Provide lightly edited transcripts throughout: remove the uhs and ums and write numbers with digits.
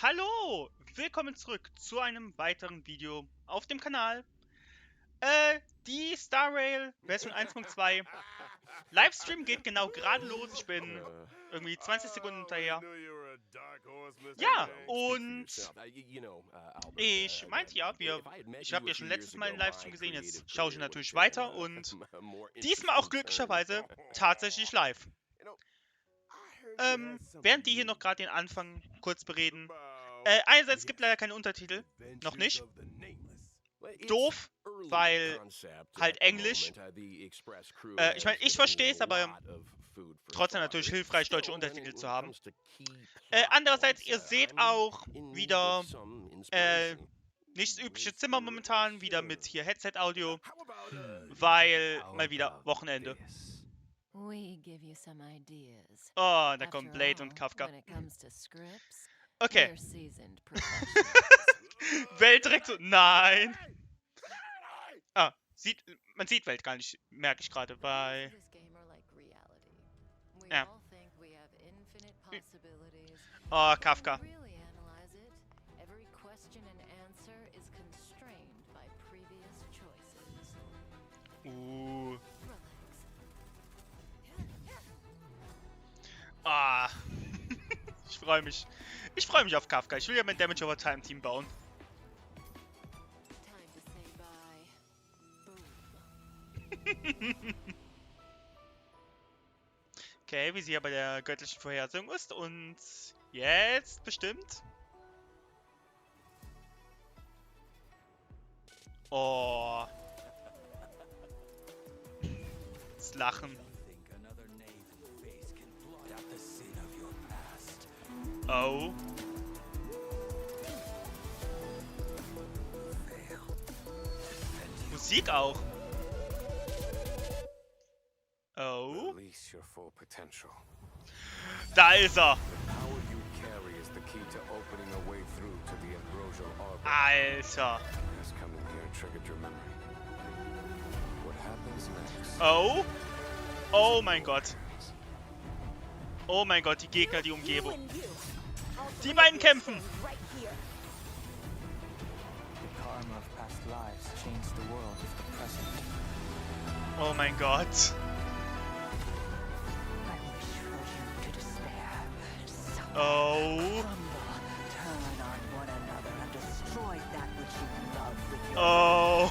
Hallo, willkommen zurück zu einem weiteren Video auf dem Kanal. Die Star Rail Version 1.2 Livestream geht genau gerade los. Ich bin irgendwie 20 Sekunden hinterher. Ja, und ich meinte ja, ich habe ja schon letztes Mal einen Livestream gesehen, jetzt schaue ich natürlich weiter und diesmal auch glücklicherweise tatsächlich live. Während die hier noch gerade den Anfang kurz bereden. Einerseits gibt leider keine Untertitel, noch nicht. Doof, weil halt Englisch. Ich meine, ich verstehe es, aber trotzdem natürlich hilfreich, deutsche Untertitel zu haben. Andererseits, ihr seht auch wieder nicht das übliche Zimmer momentan, wieder mit hier Headset-Audio, weil mal wieder Wochenende. Oh, da kommen Blade und Kafka. Okay. Welt direkt so, nein. Ah, man sieht Welt gar nicht, merke ich gerade, bei... Ja. Oh, Kafka. Ah. Ich freue mich. Ich freue mich auf Kafka. Ich will ja mein Damage over Time Team bauen. Okay, wie sie ja bei der göttlichen Vorhersehung ist. Und jetzt bestimmt. Oh. Das Lachen. Oh. Musik auch. Oh. Da ist er. Alter. Oh. Oh mein Gott. Oh mein Gott, die Gegner, die Umgebung. Die beiden kämpfen. Oh mein Gott. Oh. Oh.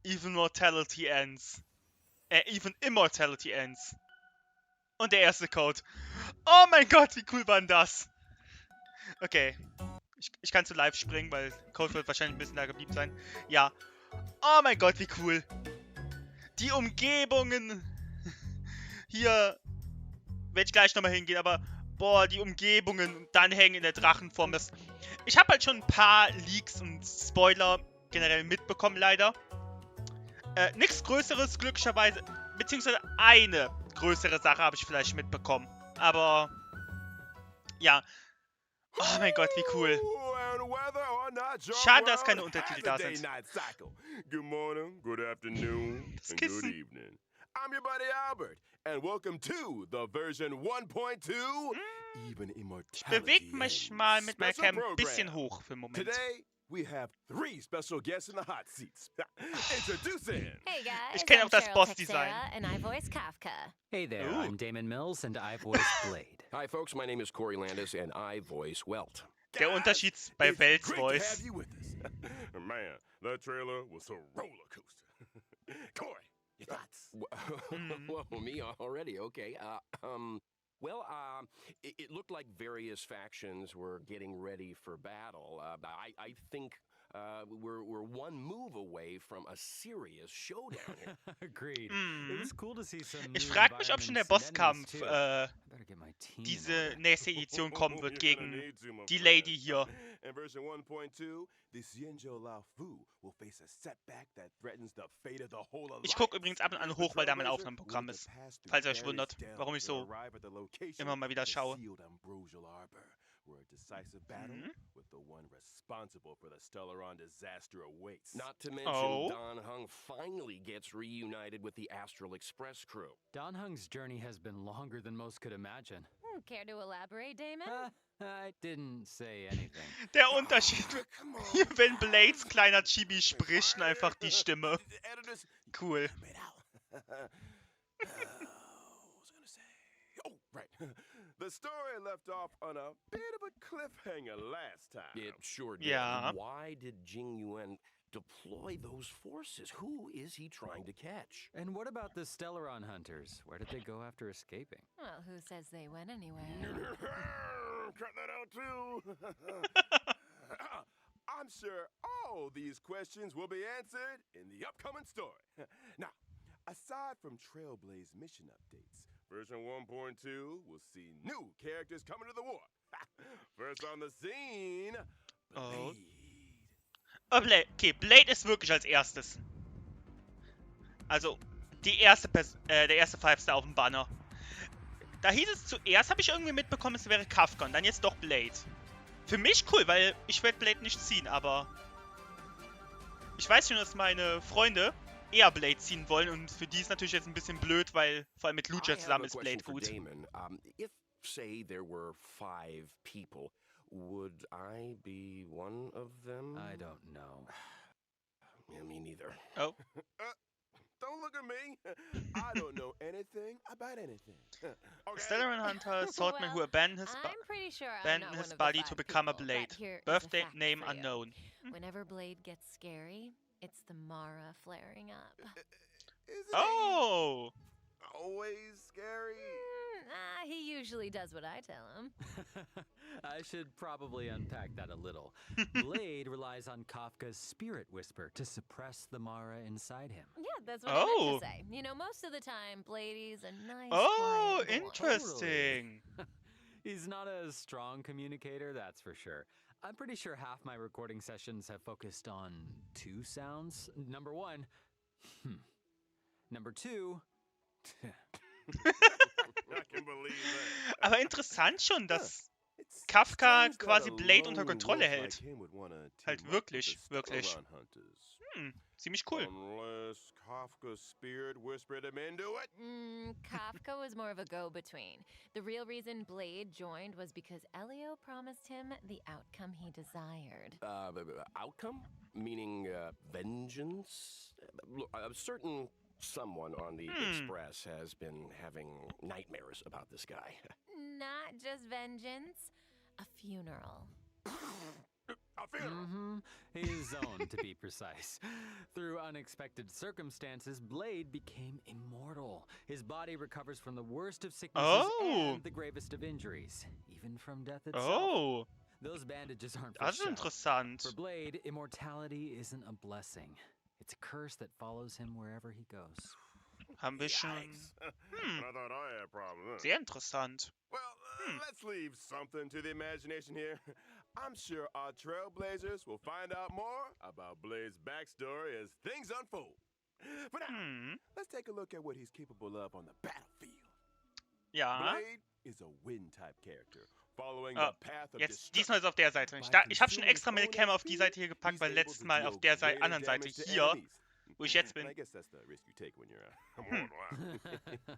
Even mortality ends. Even immortality ends. Und der erste Code. Oh mein Gott, wie cool war denn das? Okay. Ich kann zu live springen, weil Code wird wahrscheinlich ein bisschen da geblieben sein. Ja. Oh mein Gott, wie cool. Die Umgebungen. Hier werde ich gleich nochmal hingehen, aber boah, die Umgebungen und dann hängen in der Drachenform. Ich habe halt schon ein paar Leaks und Spoiler generell mitbekommen, leider. Nichts Größeres, glücklicherweise. Beziehungsweise eine größere Sache habe ich vielleicht mitbekommen. Aber ja. Oh mein Gott, wie cool. Schade, dass keine Untertitel da sind. Good morning, good afternoon, Das and good Kissen. evening. I'm your buddy Albert, and welcome to the version 1.2 Even Ich Immortality bewege mich Ends mal mit meiner special Cam ein bisschen program. hoch für einen Moment. Today, we have 3 special guests in the hot seats. Introducing... Hey guys, Ich kenne I'm auch das Cheryl Boss-Design. Texera, and I voice Kafka. Hey there, Ooh. I'm Damon Mills, and I voice Blade. Hi, folks. My name is Corey Landis, and I voice Welt. Der Unterschied bei it's Welts great to Voice. have you with us. Man, that trailer was a roller coaster. Corey, your thoughts? Whoa, me already? Okay. It looked like various factions were getting ready for battle. I think we're one move away from a serious showdown here. Agreed. It was cool to see some Ich new frage mich, ob schon der environments and Bosskampf enemies, too. I better get my team diese in order. nächste Edition kommen wird You're gonna gegen need to, my die friend. Lady hier. In version 1.2, the Xianzhou Lao Fu will face a setback that threatens the fate of the whole alliance. Ich gucke übrigens ab und an hoch, weil da mein Aufnahmeprogramm ist. Falls ihr euch wundert, warum ich so immer mal wieder schaue. Where a decisive battle with the one responsible for the Stellaron disaster awaits. Not to mention, Oh. Don Hung finally gets reunited with the Astral Express crew. Don Hung's journey has been longer than most could imagine. Care to elaborate, Damon? I didn't say anything. Der Unterschied, Come on. hier, wenn Blades kleiner Chibi spricht, und einfach die Stimme. Editors, Cool. cut it out. What was I gonna say? Oh, right. The story left off on a bit of a cliffhanger last time. It sure did. Yeah. Why did Jing Yuan deploy those forces? Who is he trying to catch? And what about the Stellaron hunters? Where did they go after escaping? Well, who says they went anywhere? Cut that out too. I'm sure all these questions will be answered in the upcoming story. Now, aside from Trailblaze mission updates, version 1.2 will see new characters coming to the war. First on the scene, Oh. Blade. Oh, Blade. Okay, Blade ist wirklich als erstes. Also, der erste 5-Star auf dem Banner. Da hieß es zuerst, habe ich irgendwie mitbekommen, es wäre Kafka und dann jetzt doch Blade. Für mich cool, weil ich werde Blade nicht ziehen, aber ich weiß schon, dass meine Freunde eher Blade ziehen wollen und für die ist natürlich jetzt ein bisschen blöd, weil vor allem mit Lucha I have zusammen a ist question Blade for gut. Damon. If, say, there were 5 people, would I be one of them? I don't know. Yeah, me neither. Oh. Don't look at me. I don't know anything about anything. Okay. Stellaron Hunter, Swordman who Well, abandoned his, I'm pretty sure I'm abandoned not his one of body the to 5 become a people, Blade. but here is a Birthday, fact name for you. unknown. Whenever Blade gets scary, it's the Mara flaring up. Isn't Oh! he always scary? He usually does what I tell him. I should probably unpack that a little. Blade relies on Kafka's spirit whisper to suppress the Mara inside him. Yeah, that's what I Oh. meant to say. You know, most of the time, Bladey's a nice, Oh, quiet boy. interesting. He's not a strong communicator, that's for sure. I'm pretty sure half my recording sessions have focused on 2 sounds. Number 1, Number 2, I can believe that. Aber interessant schon, dass It's Kafka strange that quasi a Blade unter lone Kontrolle wolf hält. like him would wanna Halt team up with wirklich, the wirklich. Stellaron hunters. Ziemlich cool. Unless Kafka's spirit whispered him into it. Kafka was more of a go-between. The real reason Blade joined was because Elio promised him the outcome he desired. Outcome? Meaning vengeance? Look, a certain someone on the Express has been having nightmares about this guy. Not just vengeance, a funeral. A funeral. His own, to be precise. Through unexpected circumstances, Blade became immortal. His body recovers from the worst of sicknesses and the gravest of injuries, even from death itself. Oh, Those bandages aren't for das ist show. interessant. For Blade, immortality isn't a blessing. It's a curse that follows him wherever he goes. Haben wir schon... Yikes. I thought I had a problem. Huh? Sehr interessant. Well, let's leave something to the imagination here. I'm sure our trailblazers will find out more about Blade's backstory as things unfold. But now, let's take a look at what he's capable of on the battlefield. Ja. Blade is a wind-type character, following the path of Jetzt, diesmal ist es auf der Seite. Ich habe schon extra meine Cam auf die Seite hier gepackt, weil letztes Mal auf der anderen Seite hier, wo ich jetzt bin. I guess that's the risk you take when you're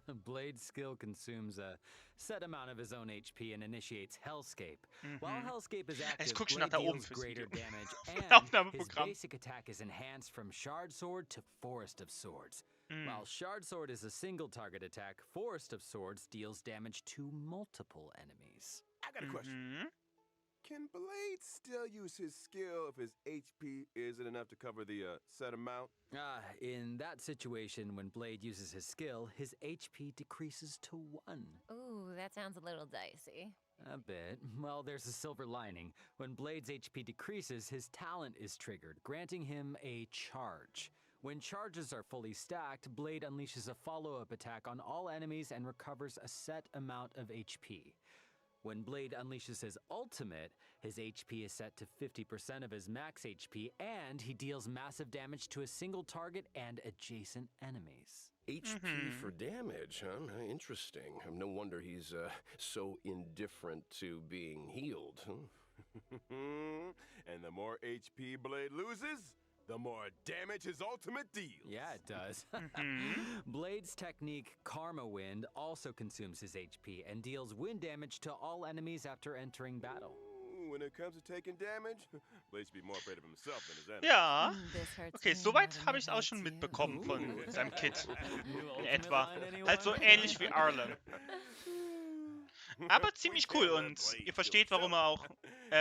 a Blade's skill consumes a set amount of his own HP and initiates Hellscape. While Hellscape is active, guck schon Blade nach da oben deals fürs greater Video. damage, and his Aufnahmeprogramm. basic attack is enhanced from Shard Sword to Forest of Swords. While Shard Sword is a single target attack, Forest of Swords deals damage to multiple enemies. I got a question. Can Blade still use his skill if his HP isn't enough to cover the set amount? In that situation, when Blade uses his skill, his HP decreases to 1. Ooh, that sounds a little dicey. A bit. Well, there's a silver lining. When Blade's HP decreases, his talent is triggered, granting him a charge. When charges are fully stacked, Blade unleashes a follow-up attack on all enemies and recovers a set amount of HP. When Blade unleashes his ultimate, his HP is set to 50% of his max HP, and he deals massive damage to a single target and adjacent enemies. HP for damage, huh? Interesting. No wonder he's so indifferent to being healed. And the more HP Blade loses, the more damage his ultimate deals. Yeah, it does. Mhm. Blade's technique, Karma Wind, also consumes his HP and deals wind damage to all enemies after entering battle. Ooh, when it comes to taking damage, Blade should be more afraid of himself than his enemies. Ja. This hurts Okay, me more soweit than habe it ich es auch hurts schon you. mitbekommen von Ooh. seinem Kit. New In ultimate etwa. line, anyone? Halt so ähnlich wie Arlen. Aber ziemlich cool und ihr versteht, warum er auch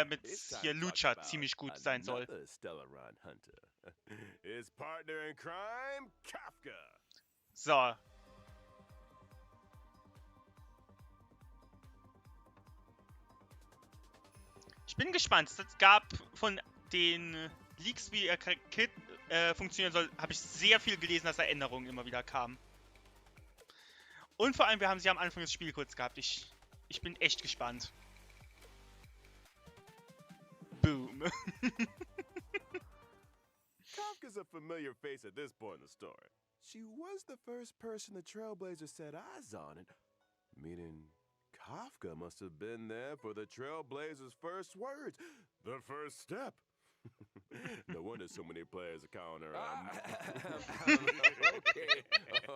mit hier Lucha ziemlich gut sein soll. Another Stellaron Hunter. His partner in crime, Kafka. So. Ich bin gespannt. Es gab von den Leaks, wie ihr Kit funktionieren soll, habe ich sehr viel gelesen, dass da Änderungen immer wieder kamen. Und vor allem, wir haben sie am Anfang des Spiels kurz gehabt. Ich bin echt gespannt. Boom. Kafka's a familiar face at this point in the story. She was the first person the Trailblazers set eyes on, and meaning Kafka must have been there for the Trailblazers' first words, the first step. No wonder so many players are calling her.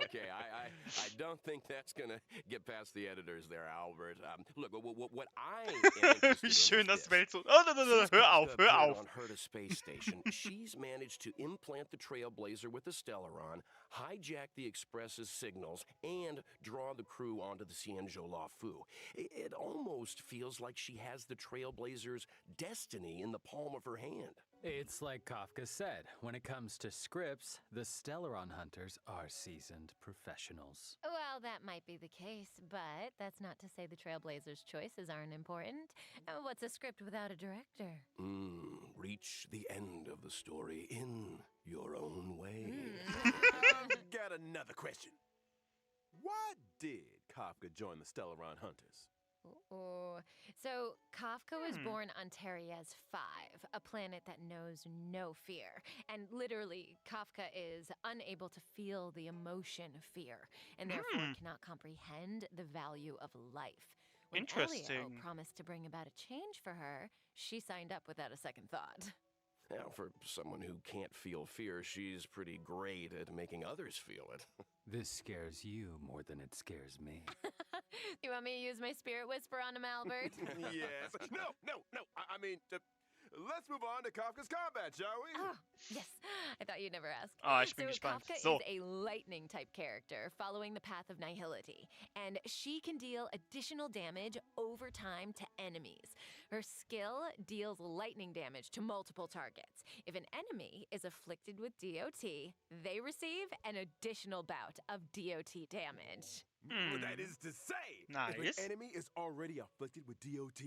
Okay. I don't think that's gonna get past the editors there, Albert. Look, what I am interested Wie in schön is das this. Welt so. Oh, no, Since hör Kafka auf, hör appeared auf. on her to space station, she's managed to implant the Trailblazer with the Stellaron, hijack the Express's signals, and draw the crew onto the Cienjo La Fu. It almost feels like she has the Trailblazer's destiny in the palm of her hand. It's like Kafka said, when it comes to scripts, the Stellaron hunters are seasoned professionals. Well, that might be the case, but that's not to say the Trailblazers' choices aren't important. What's a script without a director? Reach the end of the story in your own way. Got another question. Why did Kafka join the Stellaron Hunters? Ooh. So, Kafka was born on Terriez 5, a planet that knows no fear. And literally, Kafka is unable to feel the emotion fear, and therefore cannot comprehend the value of life. When Elio Interesting. promised to bring about a change for her, she signed up without a second thought. Now, for someone who can't feel fear, she's pretty great at making others feel it. This scares you more than it scares me. You want me to use my spirit whisper on him, Albert? Yes. No. I mean, let's move on to Kafka's combat, shall we? Oh, yes. I thought you'd never ask. Ah, ich bin So gespannt. Kafka So. is a lightning-type character following the path of nihility, and she can deal additional damage over time to enemies. Her skill deals lightning damage to multiple targets. If an enemy is afflicted with DOT, they receive an additional bout of DOT damage. That is to say, if Nice. an enemy is already afflicted with DOT,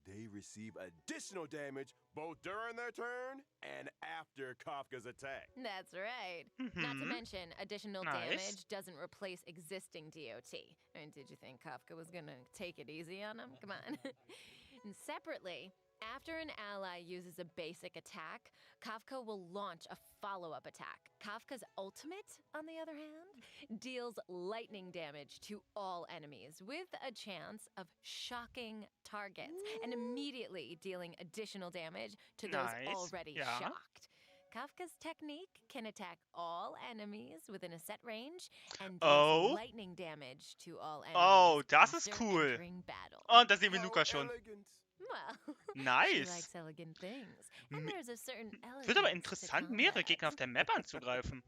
they receive additional damage both during their turn and after Kafka's attack. That's right. Not to mention, additional Nice. damage doesn't replace existing DOT. I mean, did you think Kafka was gonna take it easy on him? Come on. And separately, after an ally uses a basic attack, Kafka will launch a follow-up attack. Kafka's ultimate, on the other hand, deals lightning damage to all enemies with a chance of shocking targets and immediately dealing additional damage to those Nice. already Ja. shocked. Kafka's technique can attack all enemies within a set range and Oh. deals lightning damage to all enemies Oh, das ist after cool. entering battle. Und da sehen wir How Luca schon. elegant. Well, she Nice. likes elegant things. And there's a certain elegance Wird aber to interessant, mehrere combat. Gegner auf der Map anzugreifen.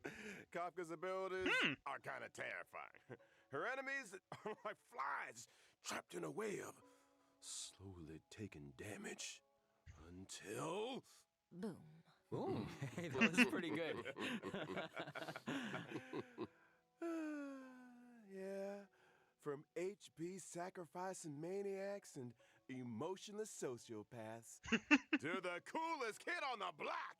Kafka's abilities are kind of terrifying. Her enemies are like flies trapped in a web, slowly taking damage until. Boom. Ooh, hey, that was pretty good. Yeah, from HP sacrificing maniacs and emotionless sociopaths to the coolest kid on the block.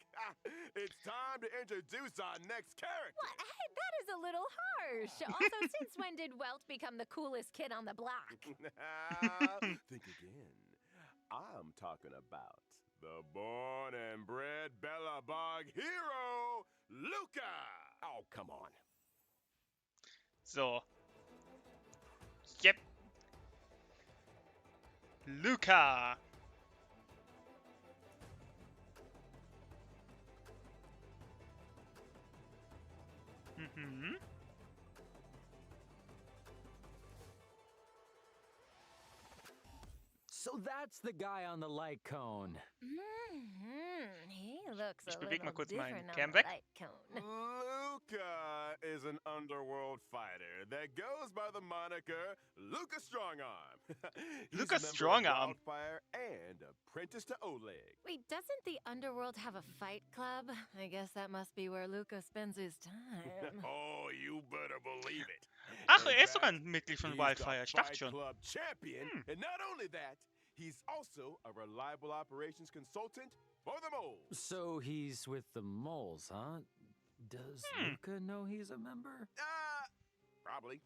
It's time to introduce our next character. What? Hey, that is a little harsh. Also, since when did Welt become the coolest kid on the block? Think again. I'm talking about the born and bred Bellabog hero, Luca. Oh, come on. So. Yep. So that's the guy on the light cone. He looks a Ich bewege mal little kurz meinen different on Cam the weg. light cone. Luca is an underworld fighter that goes by the moniker Luca Strongarm. He's Luca a member of Strongarm. Wildfire and apprentice to Oleg. Wait, doesn't the underworld have a fight club? I guess that must be where Luca spends his time. Oh, you better believe it. Ach, In er ist sogar fact, ein Mitglied von he's Wildfire. the Ich dachte Fight schon. Club champion, and not only that, he's also a reliable operations consultant for the moles. So he's with the moles, huh? Does Luca know he's a member? Probably.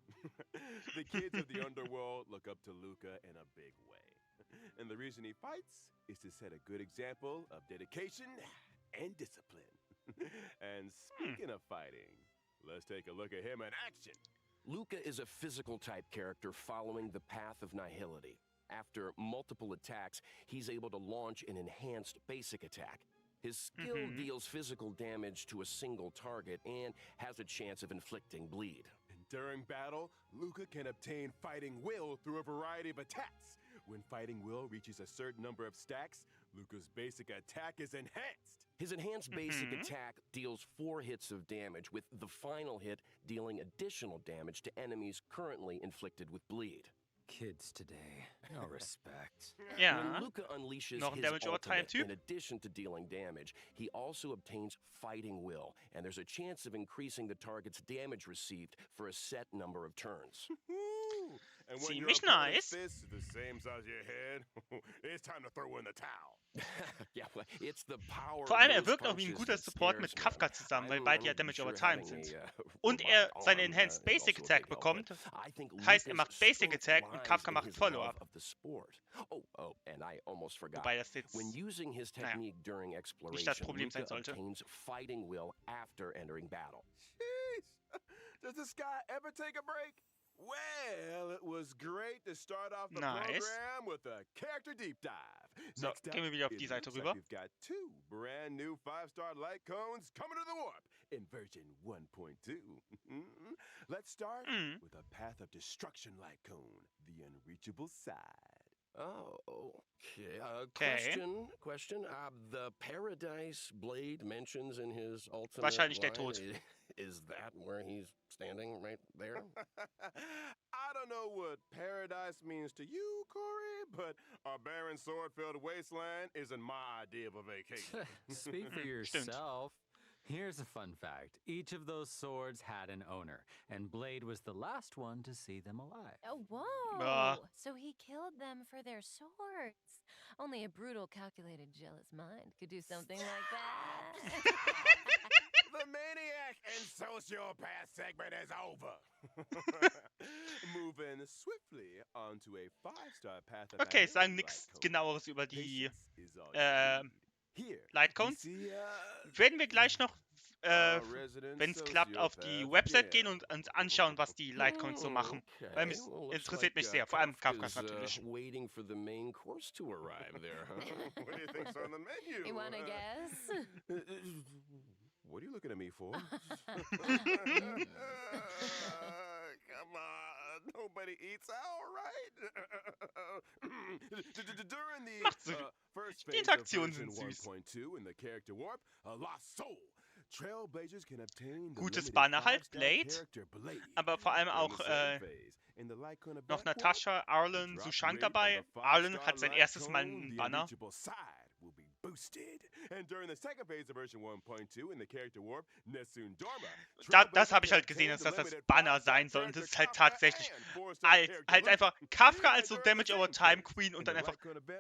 The kids of the underworld look up to Luca in a big way. And the reason he fights is to set a good example of dedication and discipline. And speaking of fighting, let's take a look at him in action. Luca is a physical type character following the path of nihility. After multiple attacks, he's able to launch an enhanced basic attack. His skill deals physical damage to a single target and has a chance of inflicting bleed. And during battle, Luca can obtain fighting will through a variety of attacks. When fighting will reaches a certain number of stacks, Luca's basic attack is enhanced. His enhanced basic attack deals 4 hits of damage, with the final hit dealing additional damage to enemies currently inflicted with bleed. Kids today, no respect. Ja. When Luca unleashes Noch ein his Damage over time ultimate, Typ. in addition to dealing damage, he also obtains fighting will, and there's a chance of increasing the target's damage received for a set number of turns. And when your Ziemlich opponent's nice. fist is the same size as your head, it's time to throw in the towel. Yeah, well, it's the power Vor allem, of er those wirkt auch wie ein punches guter that Support scares mit me. Kafka zusammen, weil beide ja Damage over Time sind. Und er seine Enhanced Basic Attack bekommt. Heißt, er macht Basic Attack und Kafka macht Follow-up. Oh, and I almost forgot. Wobei das jetzt When using his technique during exploration, das Problem sein Luca sollte. obtains fighting will after entering battle. Jeez. Does this guy ever take a break? Well, it was great to start off the Nice. program with a character deep dive. So, Next gehen wir up, wieder auf it die Seite looks rüber. like we've got 2 brand new 5-star light cones coming to the warp in version 1.2. Let's start with a Path of Destruction light cone, the unreachable side. Oh, okay. Okay. Question. The Paradise Blade mentions in his ultimate Wahrscheinlich der line, Tod. Is that where he's standing right there? I don't know what paradise means to you, Corey, but a barren sword-filled wasteland isn't my idea of a vacation. Speak for yourself. Here's a fun fact. Each of those swords had an owner, and Blade was the last one to see them alive. Oh, whoa! Ah. So he killed them for their swords. Only a brutal, calculated, jealous mind could do something like that. The maniac and sociopath segment is over. Moving swiftly onto a 5-star path of Okay, sagen Nihility nichts light cone. genaueres über die Patience is all you need. Here, Light we Cones. see, Werden wir gleich noch, resident wenn es klappt, auf die sociopath Website again. gehen und uns anschauen, was die Lightcoins so machen. Weil mich Well, looks interessiert mich like, sehr, vor allem Kafkas Kafka's, natürlich. Waiting for the main course to arrive there, huh? What do you think's on the menu? You wanna guess? What are you looking at me for? Come on, nobody eats out, right? During the Macht Sinn. first Die phase of Interaktionen version sind süß. 1.2 in the character warp, a lost soul. Trailblazers can obtain the Gutes limited Banner halt, 5-star Blade. character Blade. Aber vor allem During auch the same phase, in the light cone noch backcourt, Natascha, Arlen, the drop Sushant rate of dabei. the Arlen 5-star hat sein light erstes Mal cone, einen the Banner. unreachable side will be boosted. And during the second phase of version 1.2 in the character warp, Nessun Dorma. Das habe ich halt gesehen, dass das Banner sein soll. Und das ist halt tatsächlich halt einfach Kafka als so Damage over Time Queen und dann einfach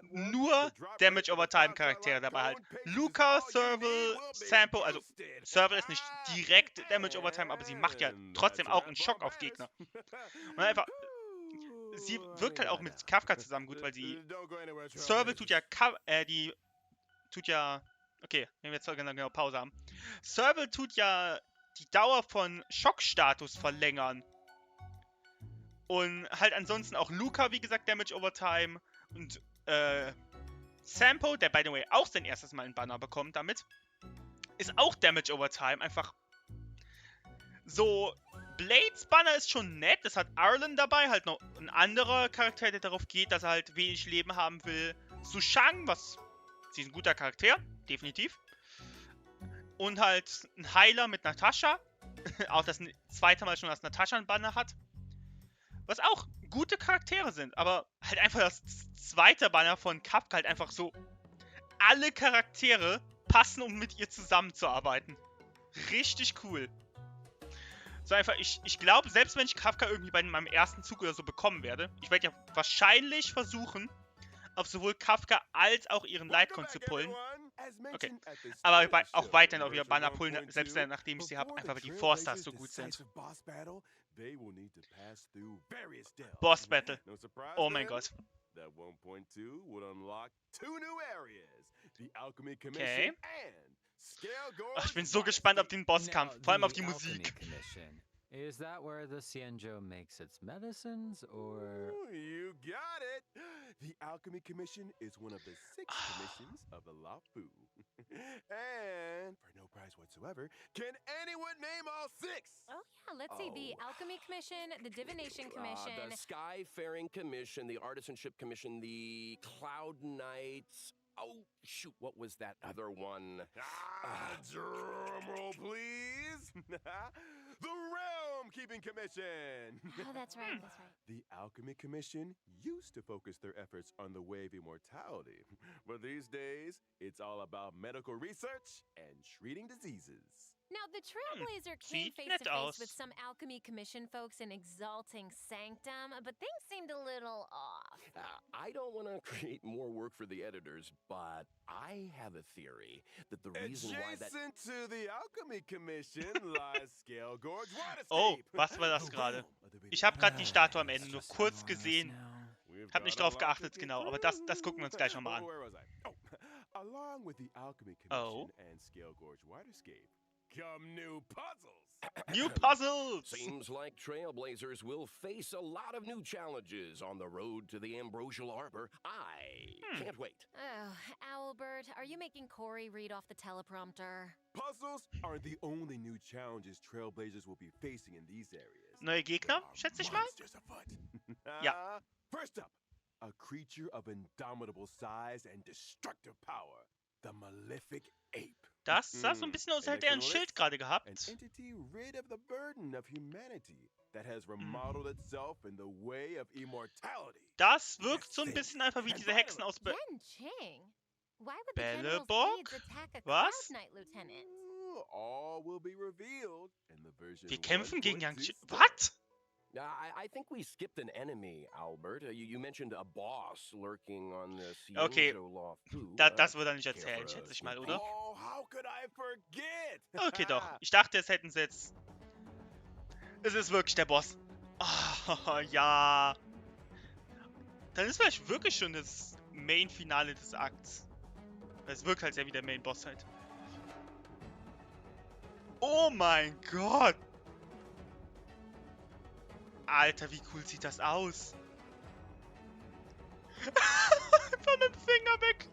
nur Damage over Time Charaktere dabei halt. Luca, Serval, Sampo, also Serval ist nicht direkt Damage over Time, aber sie macht ja trotzdem auch einen Schock auf Gegner. Und einfach, sie wirkt halt auch mit Kafka zusammen gut, weil sie Serval tut ja okay, wenn wir jetzt genau Pause haben. Serval tut ja die Dauer von Schockstatus verlängern. Und halt ansonsten auch Luca, wie gesagt, Damage over Time. Und Sampo, der by the way auch sein erstes Mal einen Banner bekommt damit, ist auch Damage over Time. Einfach so Blades Banner ist schon nett. Das hat Arlen dabei, halt noch ein anderer Charakter, der darauf geht, dass er halt wenig Leben haben will. Sushang, sie ist ein guter Charakter, definitiv. Und halt ein Heiler mit Natascha. Auch das zweite Mal schon, dass Natascha ein Banner hat. Was auch gute Charaktere sind, aber halt einfach das zweite Banner von Kafka halt einfach so. Alle Charaktere passen, um mit ihr zusammenzuarbeiten. Richtig cool. So einfach, ich glaube, selbst wenn ich Kafka irgendwie bei meinem ersten Zug oder so bekommen werde, ich werde ja wahrscheinlich versuchen, auf sowohl Kafka als auch ihren Lightcon zu pullen. Okay. Aber auch weiterhin auf ihr Banner pullen, selbst nachdem ich sie habe, einfach weil die Four-Stars so gut sind. Boss Battle. Oh mein Gott. Okay. Ach, ich bin so gespannt auf den Bosskampf, vor allem auf die Musik. Is that where the Xianzhou makes its medicines, or...? Ooh, you got it! The Alchemy Commission is one of the 6 commissions of the Lafu. And, for no prize whatsoever, can anyone name all 6? Oh, yeah, let's see. The Alchemy Commission, the Divination Commission. The Skyfaring Commission, the Artisanship Commission, the Cloud Knights... Oh, shoot, what was that other one? Drum roll, please! The Realm Keeping Commission! Oh, that's right, that's right. The Alchemy Commission used to focus their efforts on the way of immortality, but these days, it's all about medical research and treating diseases. Now, the Trailblazer came Sieht face nett to face aus. with some Alchemy Commission folks in Exalting Sanctum, but things seemed a little off. I don't want to create more work for the editors, but I have a theory that the reason why that... Adjacent to the Alchemy Commission lies Scale Gorge Waterscape. Oh, was war das gerade? Ich habe gerade die Statue am Ende nur kurz gesehen. Hab nicht drauf geachtet, genau, aber das gucken wir uns gleich nochmal an. Along with the Alchemy Commission and Scale Gorge Waterscape come new puzzles. New puzzles! Seems like Trailblazers will face a lot of new challenges on the road to the Ambrosial Arbor. I can't wait. Oh, Owlbert, are you making Corey read off the teleprompter? Puzzles are the only new challenges Trailblazers will be facing in these areas. Neue Gegner, schätze ich mal? Monsters afoot. Ja. First up, a creature of indomitable size and destructive power, the Malefic Ape. Das sah so ein bisschen aus, als hätte er ein Schild gerade An gehabt. entity rid of the burden of humanity that has remodeled itself in the way of immortality. Das wirkt so ein bisschen einfach wie diese Hexen aus... Yen Ching? Why would the General's Belleborg? aides attack a Was? Cloud Knight Lieutenant? All will be revealed in the version Wir kämpfen gegen Yang 1.2 Chi... story. Was? I think we skipped an enemy, Albert. You mentioned a boss lurking on the Okay, Xianzhou Law Fu. das wird er nicht erzählen, schätze ich mal, oder? Oh, how could I forget? Okay, doch. Ich dachte, es hätten sie jetzt... Es ist wirklich der Boss. Oh, ja. Dann ist vielleicht wirklich schon das Main-Finale des Akts. Weil es wirkt halt sehr wie der Main-Boss halt. Oh mein Gott! Alter, wie cool sieht das aus? Einfach mit dem Finger weg.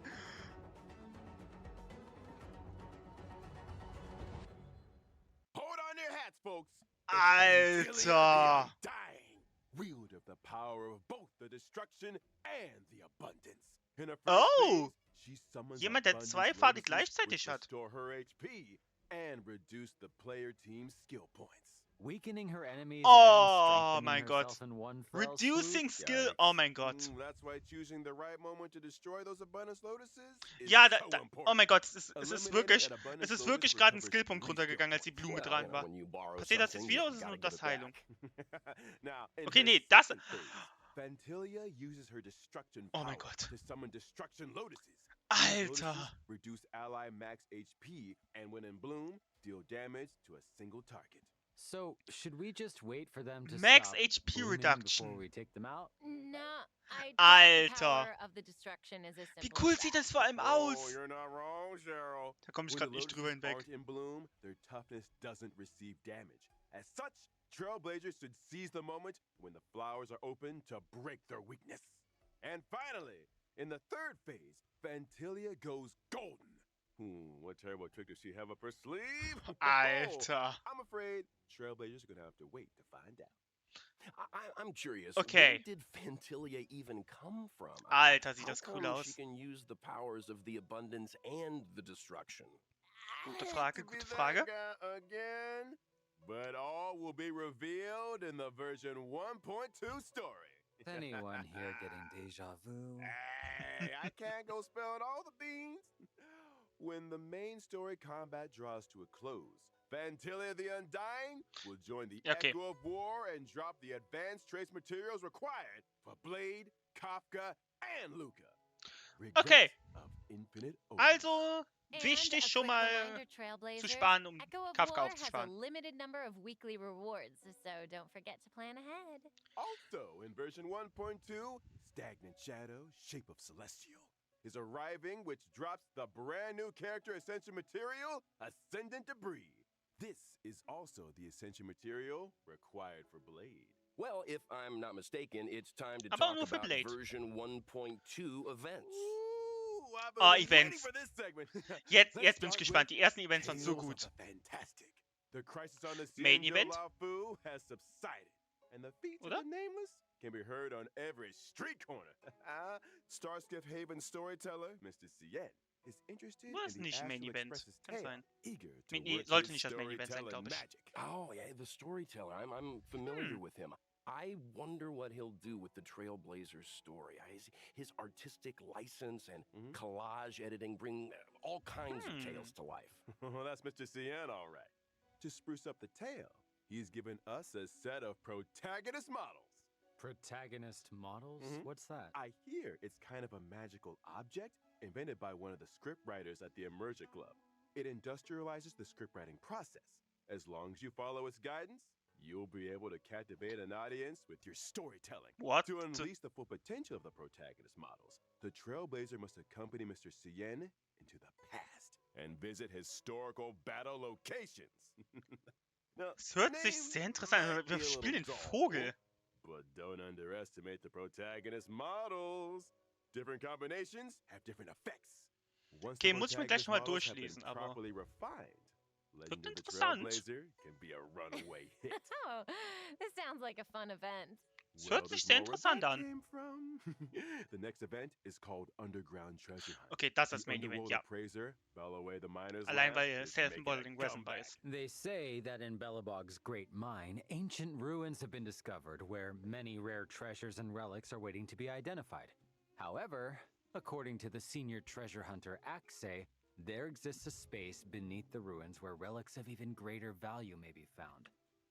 Hold on your hats, folks. Alter! Dying, wielder of the power of both the destruction and the abundance. In her first Oh! phase, she summons Jemand, der abundance zwei Pfade lotuses, gleichzeitig which hat. restore her HP and reduce the player team's skill points. Weakening her enemies Oh and mein strengthening Gott. herself in one fell Reducing swoop? Skill... Oh mein Gott. That's why choosing the right moment to destroy those abundance lotuses is Ja, so oh important. mein Gott, es ist wirklich... Eliminating an abundance Es ist lotus wirklich gerade ein recovers Skillpunkt 3 runtergegangen, als die skill Blume points. dran war. When you borrow Passiert das jetzt something, wieder you oder ist es gotta nur give das it back. Heilung? Now, in Okay, her nee, das... second phase, Phantilia uses her destruction Oh power mein Gott. to summon destruction lotuses. These Alter! lotuses reduce ally max HP and when in bloom, deal damage to a single target. So, should we just wait for them to Max stop HP booming reduction. before we take them out? No, I Alter. The power of the destruction is as Wie simple cool as sieht that. das vor allem Oh, aus? you're not wrong, Cheryl. Da komme ich When gerade the nicht drüber lotuses hinweg. aren't in bloom, their toughness doesn't receive damage. As such, Trailblazers should seize the moment when the flowers are open to break their weakness. And finally, in the third phase, Phantilia goes golden. What terrible trick does she have up her sleeve? Alter. I'm afraid Trailblazers are gonna have to wait to find out. I'm curious. Okay. Where did Fantilia even come from? Alter, sieht How das cool come aus. she can use the powers of the abundance and the destruction? Gute I Frage, hate to be gute that Frage. guy again, but all will be revealed in the version 1.2 story. Anyone here getting deja vu? Hey, I can't go spelling all the beans. When the main story combat draws to a close, Fantilia the Undying will join the Okay. Echo of War and drop the advanced trace materials required for Blade, Kafka, and Luca. Okay. Of infinite Also, And wichtig a schon quick mal reminder, zu Trailblazers, sparen, um Echo of Kafka War has a aufzusparen. limited number of weekly rewards, so don't forget to plan ahead. Also, in version 1.2, Stagnant Shadow, Shape of Celestial, is arriving, which drops the brand new character Ascension material, Ascendant Debris. This is also the Ascension material required for Blade. Well, if I'm not mistaken, it's time to Aber talk nur für about Blade. version 1.2 events. Ooh, I've been waiting Events. for this segment. Jetzt Let's bin ich start gespannt. with Die ersten Events waren so Tales of gut. the Fantastic. The crisis on the Main Cienjo event? Laofu has subsided, and the feats Oder? of the Nameless can be heard on every street corner. Starskiff Haven storyteller, Mr. Cien, is interested War in es the nicht Main Astral Event? Express's Kann tale, sein. eager to Nee, work sollte his nicht das Main Event sein, storytelling glaube ich. magic. Oh, yeah, the storyteller. I'm familiar with him. I wonder what he'll do with the Trailblazers story. His artistic license and collage editing bring all kinds of tales to life. Well, that's Mr. Cien, all right. To spruce up the tale, he's given us a set of protagonist models. Protagonist models? Mhm. What's that? I hear it's kind of a magical object invented by one of the scriptwriters at the Emergent Club. It industrializes the scriptwriting process. As long as you follow its guidance, you'll be able to captivate an audience with your storytelling. What? To unleash the full potential of the protagonist models, the Trailblazer must accompany Mr. Cien into the past and visit historical battle locations. Now, Es hört the sich name sehr interessant an. might be Wir a spielen den little dull, Vogel. but don't underestimate the protagonist models. Different combinations have different effects. Once Okay, the muss ich mir gleich protagonist noch mal models have been durchlesen, aber properly refined, Legend of the interessant. Trailblazer can be a runaway hit. Oh, this sounds like a fun event. Es hört sich there's sehr more where interessant that an. came from. The next event is called Underground Treasure Hunt. Okay, das ist das The Main Event, Underworld ja. Appraiser, Bellaway the Miner's Allein Lamp weil is making a Self-Embodied Resin comeback. weiß. They say that in Belobog's Great Mine, ancient ruins have been discovered where many rare treasures and relics are waiting to be identified. However, according to the senior treasure hunter Axe, there exists a space beneath the ruins where relics of even greater value may be found.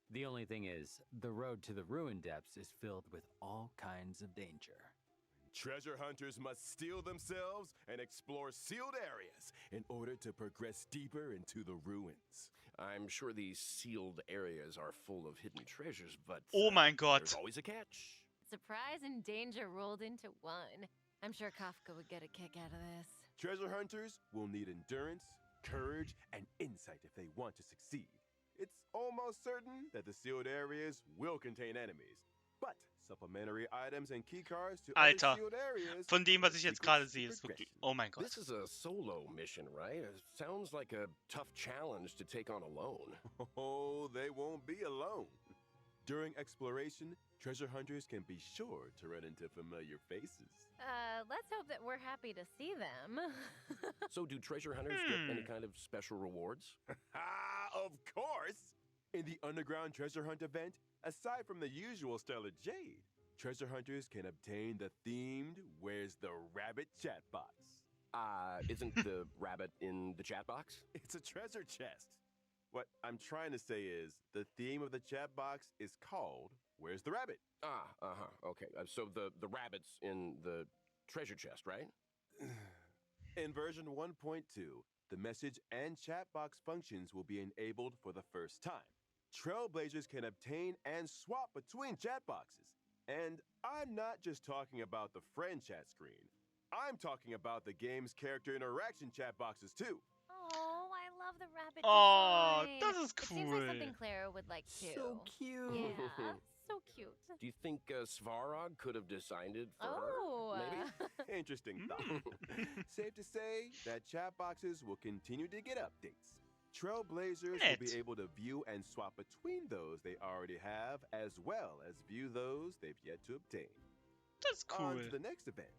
The only thing is, the road to the ruin depths is filled with all kinds of danger. Treasure hunters must steel themselves and explore sealed areas in order to progress deeper into the ruins. I'm sure these sealed areas are full of hidden treasures, but Oh mein there's Gott. always a catch. Surprise and danger rolled into one. I'm sure Kafka would get a kick out of this. Treasure hunters will need endurance, courage, and insight if they want to succeed. It's almost certain that the sealed areas will contain enemies, but supplementary items and keycards to other Alter, sealed areas von dem, are was ich jetzt secrets gerade to sehe, ist wirklich... progression. Oh mein Gott. This is a solo mission, right? It sounds like a tough challenge to take on alone. Oh, they won't be alone. During exploration, treasure hunters can be sure to run into familiar faces. Let's hope that we're happy to see them. So do treasure hunters get any kind of special rewards? Of course! In the Underground Treasure Hunt event, aside from the usual Stellar Jade, treasure hunters can obtain the themed Where's the Rabbit chat box. Isn't the rabbit in the chat box? It's a treasure chest. What I'm trying to say is, the theme of the chat box is called Where's the Rabbit? Okay. So the rabbit's in the treasure chest, right? In version 1.2, the message and chat box functions will be enabled for the first time. Trailblazers can obtain and swap between chat boxes. And I'm not just talking about the friend chat screen. I'm talking about the game's character interaction chat boxes too. Oh, I love the rabbit Oh, design. das ist It seems like cool. something Clara would like too. So cute. Yeah, so cute. Do you think Svarog could have designed it for Oh. her? Maybe? Interesting thought. Safe to say that chat boxes will continue to get updates. Trailblazers will be Nett. able to view and swap between those they already have, as well as view those they've yet to obtain. Das ist On cool. to the next events.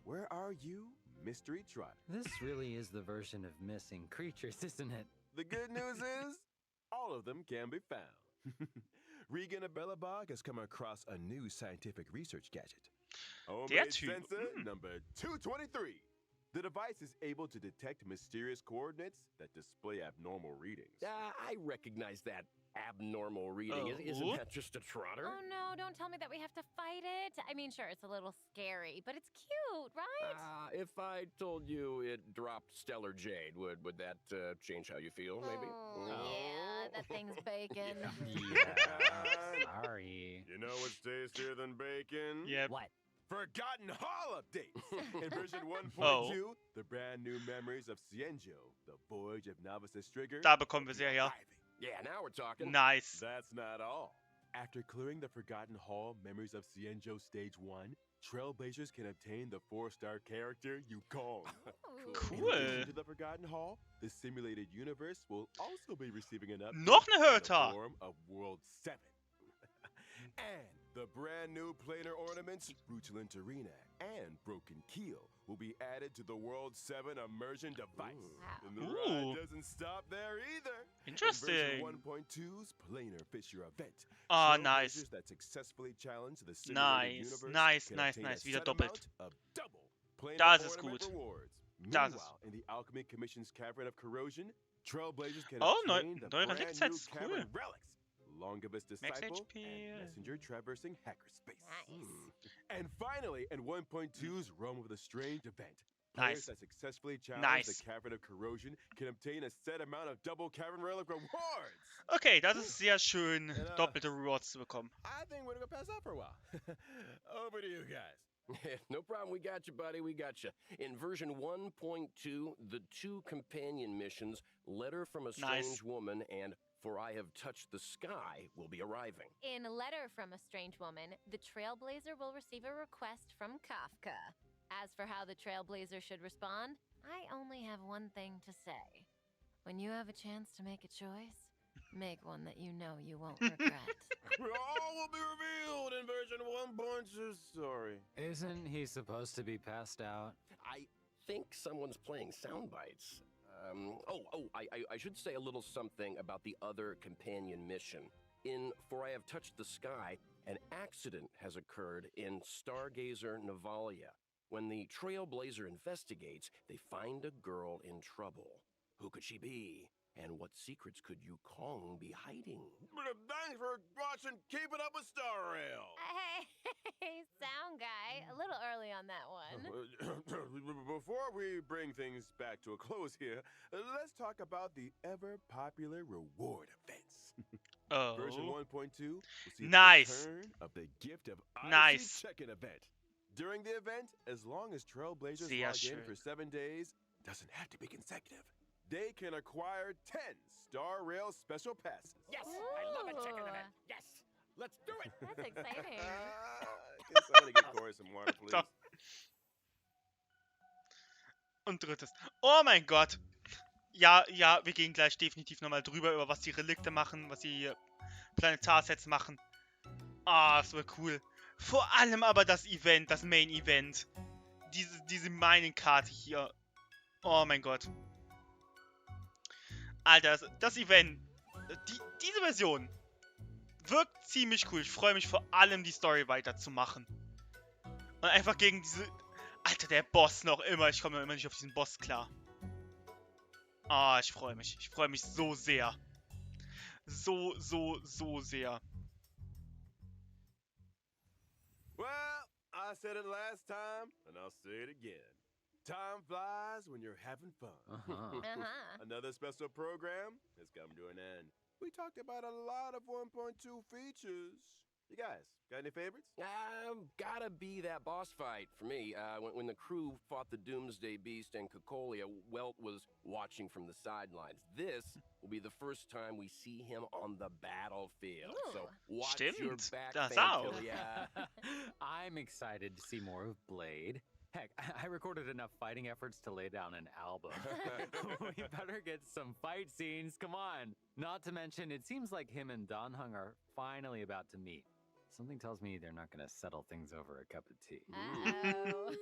Where are you, Mystery Trotter? This really is the version of missing creatures, isn't it? The good news is, all of them can be found. Regan of Bellabog has come across a new scientific research gadget. Der Homemade Typ. sensor number 223. The device is able to detect mysterious coordinates that display abnormal readings. I recognize that abnormal reading. Isn't Oh. that just a trotter? Oh no, don't tell me that we have to fight it. I mean, sure, it's a little scary, but it's cute, right? If I told you it dropped Stellar Jade, would that change how you feel, maybe? Oh, yeah, that thing's bacon. Yeah. Sorry. You know what's tastier than bacon? Yep. What? Forgotten Hall updates! In version 1.2, Oh. the brand new memories of Cienjo, the Voyage of Novice Trigger. Da bekommen wir sie her. Yeah, now we're talking. Nice. That's not all. After clearing the Forgotten Hall Memories of Cienjo Stage 1, Trailblazers can obtain the 4-star character Yukong. Ooh. Cool. In addition to the Forgotten Hall, the simulated universe will also be receiving an update Noch eine in the Hörter. form of World 7. And the brand new planar ornaments, Rutulent Arena and Broken Keel, will be added to the World 7 immersion device. Wow. And the Ooh. ride doesn't stop there either. Interesting. In version 1.2's Planar Fisher event, Ah, Trailblazers nice. that successfully challenge the simulated Nice, universe nice, can nice, obtain nice. a Wieder set doppelt. amount of double planar Das ist ornament gut. rewards. Das ist- Meanwhile, in the Alchemy Commission's Cavern of Corrosion, Trailblazers can Oh, obtain the neue brand Reliktset new ist cool. Cavern relics, Longibus Max Disciple, HP. and Messenger traversing hackerspace. Nice. And finally, in 1.2's Realm of the Strange event, Nice. players that successfully challenge Nice. the Cavern of Corrosion can obtain a set amount of double Cavern relic rewards. Okay, das ist sehr schön, doppelte Rewards zu bekommen. I think we're gonna pass out for a while. Over to you guys. No problem. We got you, buddy. We got you. In version 1.2, the 2 companion missions, Letter from a Strange Nice. Woman and For I Have Touched the Sky, will be arriving. In a letter from a strange woman, the Trailblazer will receive a request from Kafka. As for how the Trailblazer should respond, I only have one thing to say. When you have a chance to make a choice, make one that you know you won't regret. All will be revealed in version 1.2. Sorry. Isn't he supposed to be passed out? I think someone's playing sound bites. I should say a little something about the other companion mission. In For I Have Touched the Sky, an accident has occurred in Stargazer Navalia. When the Trailblazer investigates, they find a girl in trouble. Who could she be? And what secrets could Yukong be hiding? Thanks for watching Keeping Up with Star Rail. Hey, sound guy, a little early on that one. Before we bring things back to a close here, let's talk about the ever-popular reward events. Oh. Version 1.2 will see Nice. the return of the Gift of Odyssey Nice. check-in event. During the event, as long as Trailblazers Sehr log in schön. for 7 days, doesn't have to be consecutive, they can acquire 10 Star Rail special passes. Yes! I love a chicken Ooh. event! Yes! Let's do it! That's exciting. Can somebody get Corey some water, please? Doch. Und drittes. Oh mein Gott. Ja, wir gehen gleich definitiv nochmal drüber, über was die Relikte machen, was die Planetarsets machen. Ah, das wird cool. Vor allem aber das Event, das Main Event. Diese Mining-Karte hier. Oh mein Gott. Alter, das Event. Diese Version wirkt ziemlich cool. Ich freue mich vor allem, die Story weiterzumachen. Und einfach gegen diese... Alter, der Boss noch immer. Ich komme noch immer nicht auf diesen Boss klar. Ah, ich freue mich. Ich freue mich so sehr. So sehr. Well, I said it last time, and I'll say it again. Time flies when you're having fun. Uh-huh. Another special program has come to an end. We talked about a lot of 1.2 features. You guys, got any favorites? Gotta be that boss fight for me. When the crew fought the Doomsday Beast and Cocolia, Welt was watching from the sidelines. This will be the first time we see him on the battlefield. So Ooh. watch your Stimmt, back, das auch. Fantilia. I'm excited to see more of Blade. Heck, I recorded enough fighting efforts to lay down an album. We better get some fight scenes, come on. Not to mention, it seems like him and Danhung are finally about to meet. Something tells me they're not gonna settle things over a cup of tea. Uh-oh.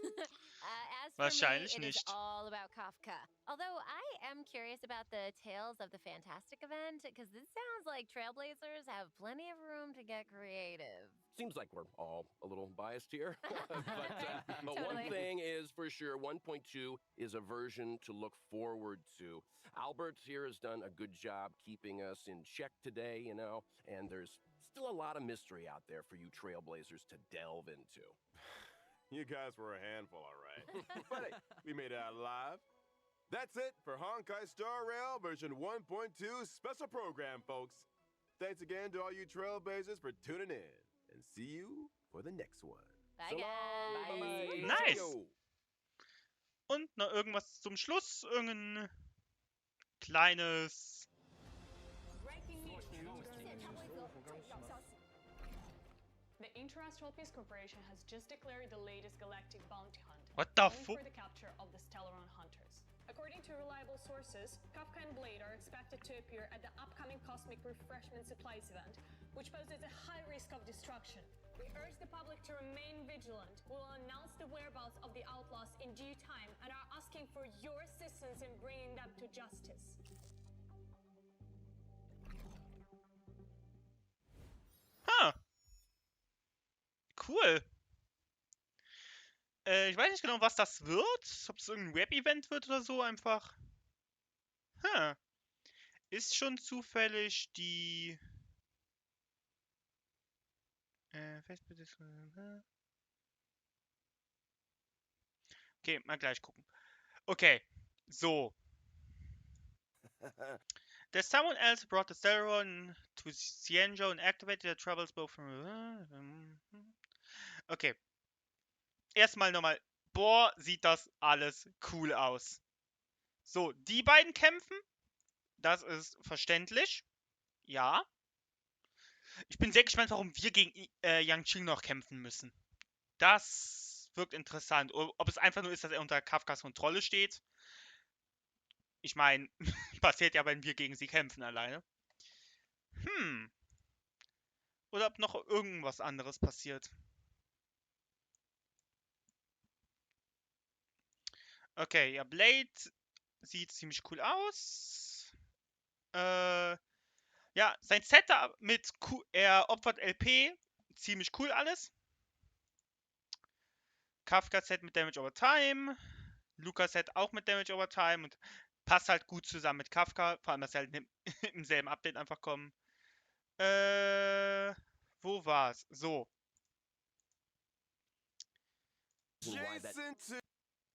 As for me, Wahrscheinlich it is nicht. all about Kafka. Although I am curious about the Tales of the Fantastic event, because this sounds like Trailblazers have plenty of room to get creative. Seems like we're all a little biased here. But one Totally. thing is for sure, 1.2 is a version to look forward to. Albert here has done a good job keeping us in check today, you know, and there's still a lot of mystery out there for you Trailblazers to delve into. You guys were a handful, all right. But hey, we made it out alive. That's it for Honkai Star Rail version 1.2 special program, folks. Thanks again to all you Trailblazers for tuning in. And see you for the next one. Bye, So long, guys. bye-bye. Nice. Yo. Und noch irgendwas zum Schluss? Irgendein kleines... The Interastral Peace Corporation has just declared the latest galactic bounty hunt. What the calling fu... for the capture of the Stellaron hunters. According to reliable sources, Kafka and Blade are expected to appear at the upcoming Cosmic Refreshment Supplies event, which poses a high risk of destruction. We urge the public to remain vigilant. We will announce the whereabouts of the outlaws in due time and are asking for your assistance in bringing them to justice. Ha! Cool. Ich weiß nicht genau, was das wird. Ob es irgendein Web-Event wird oder so, einfach. Ha. Ist schon zufällig die... Okay, mal gleich gucken. Okay, so. There's someone else brought the Stellaron to Xianzhou and activated the troubles both from... Okay. Erstmal nochmal. Boah, sieht das alles cool aus. So, die beiden kämpfen. Das ist verständlich. Ja. Ich bin sehr gespannt, warum wir gegen Yang Qing noch kämpfen müssen. Das wirkt interessant. Ob es einfach nur ist, dass er unter Kafkas Kontrolle steht. Ich meine, passiert ja, wenn wir gegen sie kämpfen alleine. Oder ob noch irgendwas anderes passiert. Okay, ja, Blade sieht ziemlich cool aus. Ja, sein Setup mit er opfert LP, ziemlich cool alles. Kafka Set mit Damage over Time. Lukas Set auch mit Damage over Time und passt halt gut zusammen mit Kafka, vor allem, dass sie halt im selben Update einfach kommen. Wo war's? So.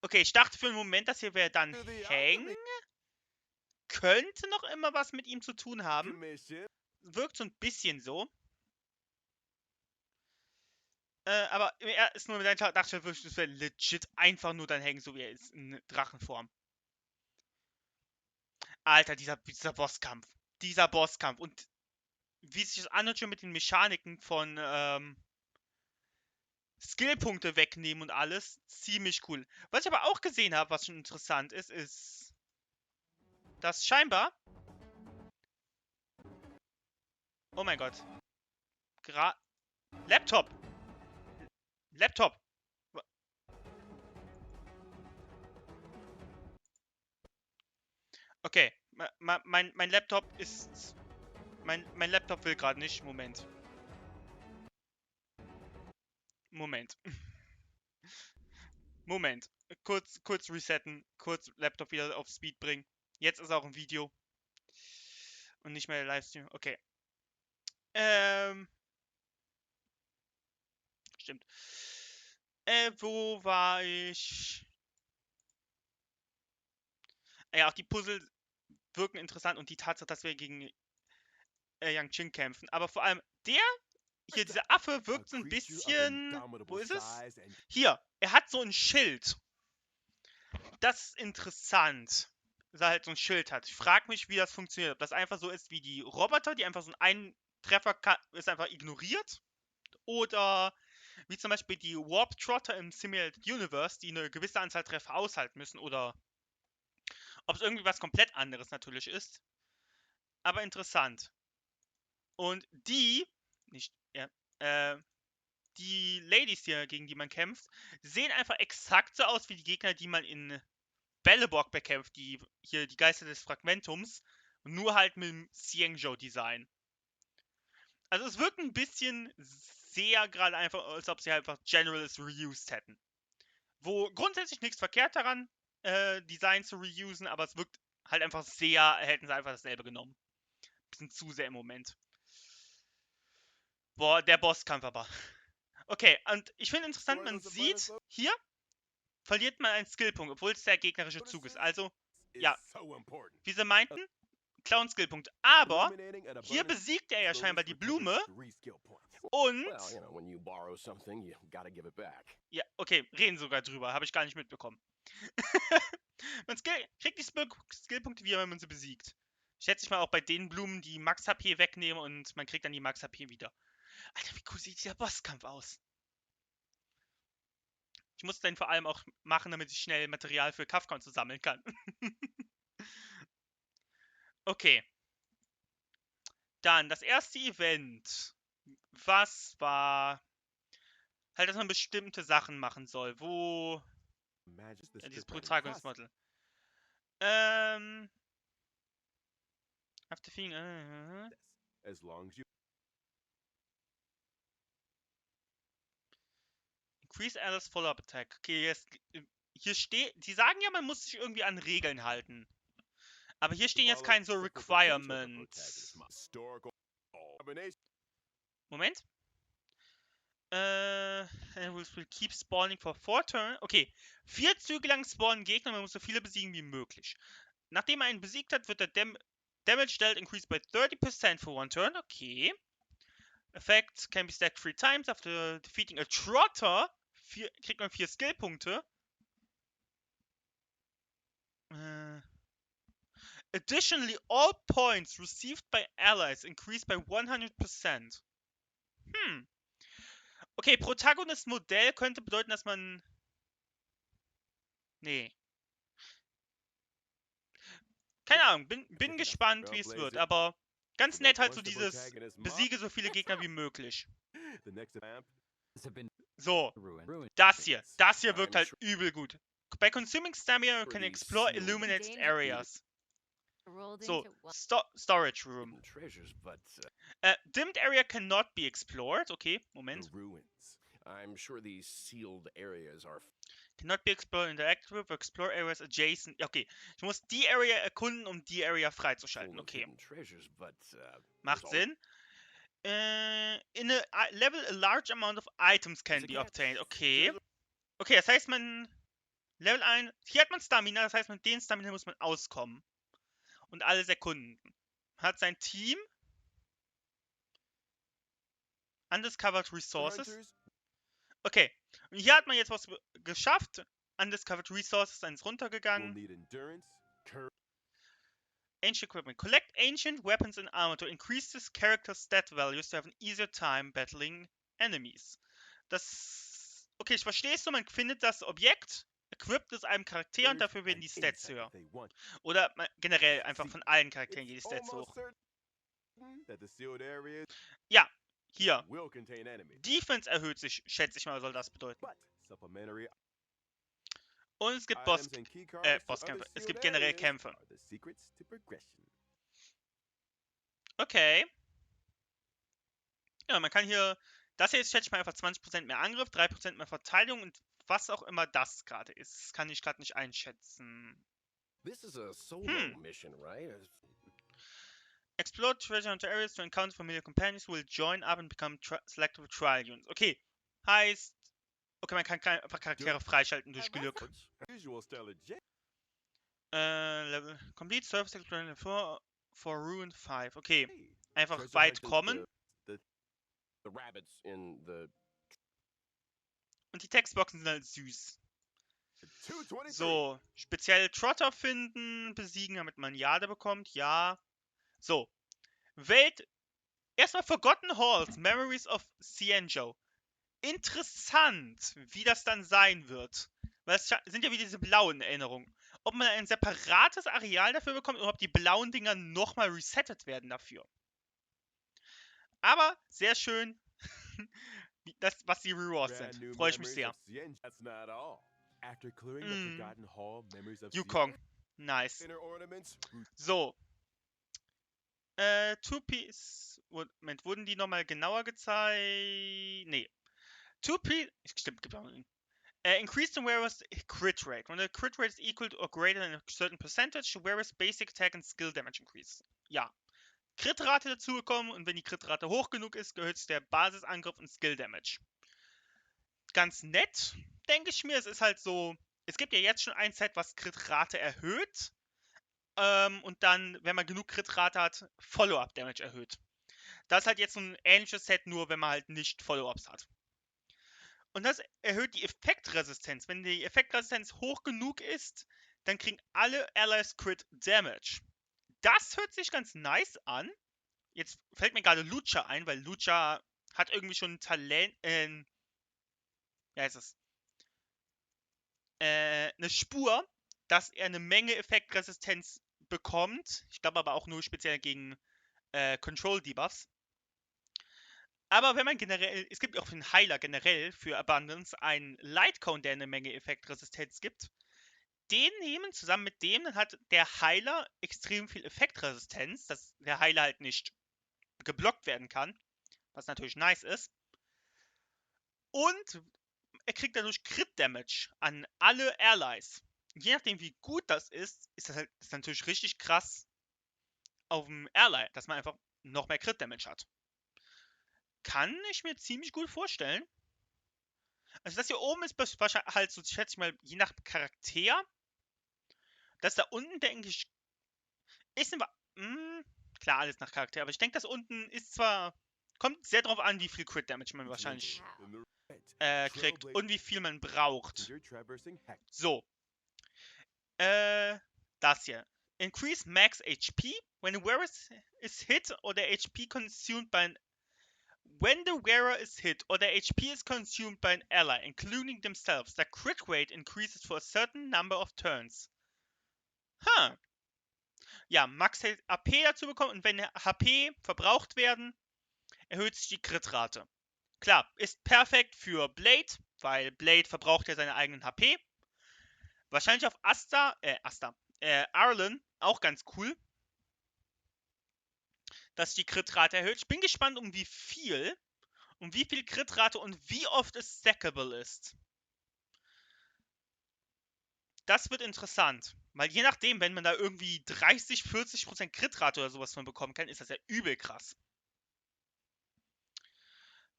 Okay, ich dachte für einen Moment, dass hier wer dann hängt. Könnte noch immer was mit ihm zu tun haben. Wirkt so ein bisschen so. Aber er ist nur mit seinem dachte ich, das wäre legit einfach nur dann hängen, so wie er ist, in Drachenform. Alter, dieser Bosskampf. Dieser Bosskampf. Und wie sich das anhört schon mit den Mechaniken von Skillpunkte wegnehmen und alles. Ziemlich cool. Was ich aber auch gesehen habe, was schon interessant ist, ist, dass scheinbar... Oh mein Gott. Laptop. Okay. Mein Laptop ist... Mein Laptop will gerade nicht. Moment. Moment. Kurz resetten. Kurz Laptop wieder auf Speed bringen. Jetzt ist auch ein Video. Und nicht mehr der Livestream. Okay. Stimmt. Wo war ich? Ja, auch die Puzzle wirken interessant und die Tatsache, dass wir gegen Yang Qing kämpfen. Aber vor allem der hier dieser Affe wirkt so ein bisschen... Wo ist es? Hier, er hat so ein Schild. Das ist interessant, dass er halt so ein Schild hat. Ich frage mich, wie das funktioniert. Ob das einfach so ist wie die Roboter, die einfach so einen Treffer ist einfach ignoriert. Oder wie zum Beispiel die Warp Trotter im Simulated Universe, die eine gewisse Anzahl Treffer aushalten müssen. Oder ob es irgendwie was komplett anderes natürlich ist. Aber interessant. Und die, nicht, ja, die Ladies hier, gegen die man kämpft, sehen einfach exakt so aus wie die Gegner, die man in Belleborg bekämpft, die hier die Geister des Fragmentums, nur halt mit dem Xiangzhou-Design. Also es wirkt ein bisschen sehr gerade einfach, als ob sie einfach Generals reused hätten. Wo grundsätzlich nichts verkehrt daran, Design zu reusen, aber es wirkt halt einfach sehr, hätten sie einfach dasselbe genommen. Bisschen zu sehr im Moment. Boah, der Bosskampf aber. Okay, und ich finde interessant, man sieht, hier verliert man einen Skillpunkt, obwohl es der gegnerische Zug ist. Also, ja, wie sie meinten, klauen Skillpunkt. Aber hier besiegt er ja scheinbar die Blume. Und... Ja, okay, reden sogar drüber. Habe ich gar nicht mitbekommen. Man kriegt die Skillpunkte wieder, wenn man sie besiegt. Schätze ich mal auch bei den Blumen, die Max-HP wegnehmen und man kriegt dann die Max-HP wieder. Alter, wie cool sieht dieser Bosskampf aus. Ich muss den vor allem auch machen, damit ich schnell Material für Kafka sammeln kann. Okay. Dann das erste Event. Was war... Halt, dass man bestimmte Sachen machen soll. Wo... Ja, dieses Protagonist-Model. After feeling... As long as you Increase Alice Follow-up Attack. Okay, jetzt, hier steht... Die sagen ja, man muss sich irgendwie an Regeln halten. Aber hier stehen jetzt keine so Requirements. Moment. Will keep spawning for 4 turns. Okay, 4 Züge lang spawnen Gegner, man muss so viele besiegen wie möglich. Nachdem man einen besiegt hat, wird der Damage dealt increased by 30% for 1 turn. Okay. Effect can be stacked 3 times. After defeating a Trotter kriegt man 4 Skillpunkte. Additionally, all points received by allies increased by 100%. Okay, Protagonist-Modell könnte bedeuten, dass man... Nee. Keine Ahnung, bin gespannt, wie es wird, aber ganz nett halt so dieses besiege so viele Gegner wie möglich. So, das hier wirkt halt übel gut. By consuming stamina, you can explore illuminated areas. So, Storage Room. Dimmed area cannot be explored. Okay, Moment. I'm sure these sealed areas are Cannot be explored in the active with explore areas adjacent. Okay, ich muss die Area erkunden, um die Area freizuschalten. Okay. Macht Sinn. In a level a large amount of items can be obtained. Okay. Okay, das heißt man Level 1, hier hat man Stamina, das heißt mit den Stamina muss man auskommen. Und alles erkunden. Hat sein Team Undiscovered Resources. Okay, und hier hat man jetzt was geschafft. Undiscovered Resources, dann ist runtergegangen. Ancient Equipment. Collect ancient weapons and armor to increase this character's stat values to have an easier time battling enemies. Das... Okay, ich verstehe es so, man findet das Objekt, equipt es einem Charakter und dafür werden die Stats höher. Oder generell einfach von allen Charakteren gehen die Stats hoch. Ja, hier. Defense erhöht sich, schätze ich mal, soll das bedeuten. Und es gibt Bosskämpfe. Es gibt generell Kämpfe. Okay. Ja, man kann hier... Das hier ist, schätze ich mal, einfach 20% mehr Angriff, 3% mehr Verteidigung und was auch immer das gerade ist. Das kann ich gerade nicht einschätzen. Explore treasure hunter areas to encounter familiar companions who will join up and become selective trial units. Okay, heißt... Okay, man kann einfach Charaktere freischalten durch Glück. Level complete Surface Exploration for Ruined 5. Okay, einfach weit kommen. The rabbits in the Und die Textboxen sind halt süß. 223. So, speziell Trotter finden, besiegen, damit man Jade bekommt. Ja. So. Welt. Erstmal Forgotten Halls, Memories of Cienjo. Interessant, wie das dann sein wird. Weil es sind ja wieder diese blauen Erinnerungen. Ob man ein separates Areal dafür bekommt oder ob die blauen Dinger nochmal resettet werden dafür. Aber sehr schön, das, was die Rewards Brand sind. new Freue ich mich memories sehr. of Cienjo. That's not all. After clearing the Forgotten Hall, memories of Yukong. Cienjo, Nice. inner ornaments, So. Two-Piece. Moment, wurden die nochmal genauer gezeigt? Nee. Two-Piece. Stimmt, gibt auch einen. Increase the wearer's crit rate. When the crit rate is equal to or greater than a certain percentage, the wearer's basic attack and skill damage increase. Ja. Crit-Rate dazugekommen und wenn die Crit-Rate hoch genug ist, erhöht der Basisangriff und Skill Damage. Ganz nett, denke ich mir. Es ist halt so, es gibt ja jetzt schon ein Set, was Crit-Rate erhöht. Und dann, wenn man genug Crit-Rate hat, Follow-Up-Damage erhöht. Das ist halt jetzt so ein ähnliches Set, nur wenn man halt nicht Follow-Ups hat. Und das erhöht die Effektresistenz. Wenn die Effektresistenz hoch genug ist, dann kriegen alle Allies Crit Damage. Das hört sich ganz nice an. Jetzt fällt mir gerade Lucha ein, weil Lucha hat irgendwie schon ein Talent, wie heißt es? Eine Spur, dass er eine Menge Effektresistenz bekommt. Ich glaube aber auch nur speziell gegen Control-Debuffs. Aber wenn man generell, es gibt auch für den Heiler generell für Abundance einen Lightcone, der eine Menge Effektresistenz gibt. Den nehmen zusammen mit dem, dann hat der Heiler extrem viel Effektresistenz, dass der Heiler halt nicht geblockt werden kann, was natürlich nice ist. Und er kriegt dadurch Crit Damage an alle Allies. Je nachdem wie gut das ist das halt ist natürlich richtig krass auf dem Ally, dass man einfach noch mehr Crit Damage hat. Kann ich mir ziemlich gut vorstellen. Also das hier oben ist wahrscheinlich halt so, schätze ich mal, je nach Charakter. Das da unten, denke ich, ist klar, alles nach Charakter, aber ich denke, das unten ist zwar, kommt sehr drauf an, wie viel Crit Damage man wahrscheinlich in the red, kriegt trailblazer und wie viel man braucht. traversing heck. So. Das hier. Increase max HP when the wearer is hit or the HP consumed by an when the wearer is hit or the HP is consumed by an ally, including themselves, the crit rate increases for a certain number of turns. Ja, Max AP dazu bekommen und wenn HP verbraucht werden, erhöht sich die Crit-Rate. Klar, ist perfekt für Blade, weil Blade verbraucht ja seine eigenen HP. Wahrscheinlich auf Arlen auch ganz cool, dass die Crit-Rate erhöht. Ich bin gespannt, um wie viel Crit-Rate und wie oft es stackable ist. Das wird interessant, weil je nachdem, wenn man da irgendwie 30-40% Crit-Rate oder sowas von bekommen kann, ist das ja übel krass.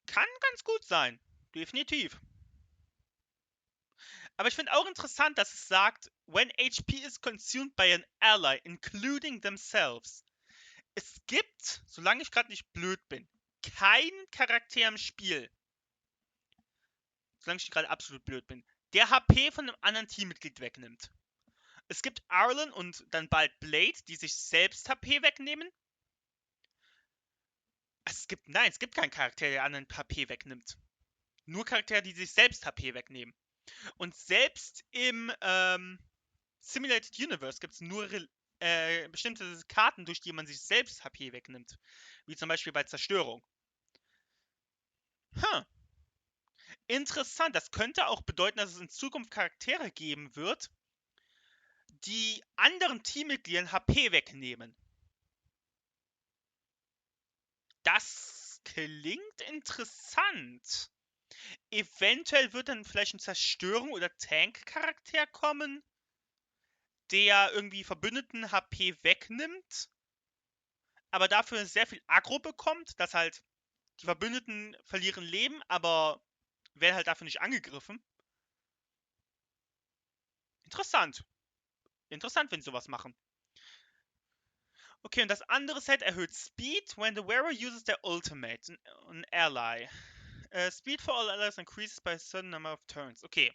Kann ganz gut sein, definitiv. Aber ich finde auch interessant, dass es sagt, when HP is consumed by an ally, including themselves. Es gibt, solange ich gerade nicht blöd bin, keinen Charakter im Spiel, solange ich gerade absolut blöd bin, der HP von einem anderen Teammitglied wegnimmt. Es gibt Arlen und dann bald Blade, die sich selbst HP wegnehmen. Es gibt keinen Charakter, der anderen HP wegnimmt. Nur Charaktere, die sich selbst HP wegnehmen. Und selbst im Simulated Universe gibt es nur bestimmte Karten, durch die man sich selbst HP wegnimmt. Wie zum Beispiel bei Zerstörung. Interessant. Das könnte auch bedeuten, dass es in Zukunft Charaktere geben wird, die anderen Teammitgliedern HP wegnehmen. Das klingt interessant. Eventuell wird dann vielleicht ein Zerstörung- oder Tank-Charakter kommen, der irgendwie Verbündeten HP wegnimmt, aber dafür sehr viel Aggro bekommt, dass halt die Verbündeten verlieren Leben, aber werden halt dafür nicht angegriffen. Interessant. Interessant, wenn sie sowas machen. Okay, und das andere Set erhöht Speed when the wearer uses their ultimate, an ally. Speed for all allies increases by a certain number of turns. Okay.